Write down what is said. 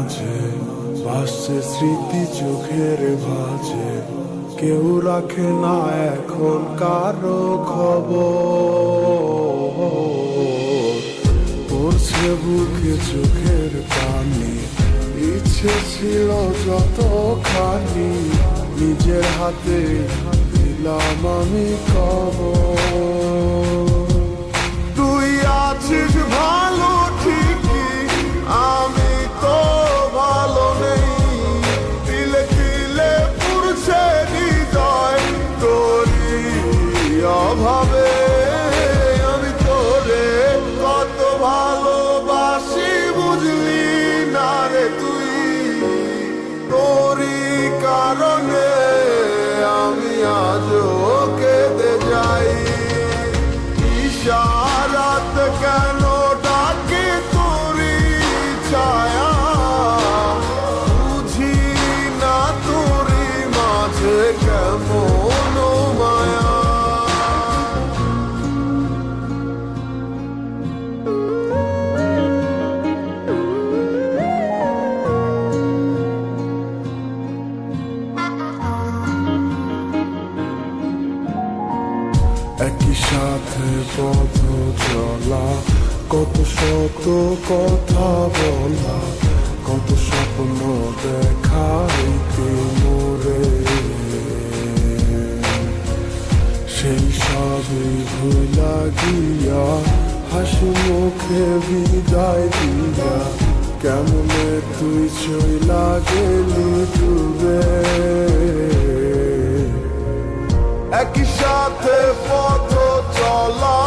মাঝে ভাসছে স্মৃতি চোখের ভাঁজে, কেউ রাখে না এখন কারো খবর। পড়ছে বুকে চোখের পানি, ইচ্ছে ছিল যতখানি, নিজের হাতে দিলাম আমি কবর। তুই আছিস ভালো ঠিকই, আমি তো ভালো নেই, তিলে তিলে পুড়ছে হৃদয় তোরই অভাবে। আমি তোরে কত ভালোবাসি বুঝলি না রে তুই, তোরই কারণে আমি আজও কেঁদে যাই। ইশারাত কেন ডাকে তোরই ছায়া, বুঝি না তোরই মাঝে কেমন মায়া। একই সাথে পথ চলা, কত শত কথা বলা, কত স্বপ্ন দেখাইতে মোরে, সেই সবই ভুলা গিয়া হাসি মুখে বিদায় দিয়া, কেমনে তুই চইলা গেলি ডুবে। একই সাথে পথ চলা,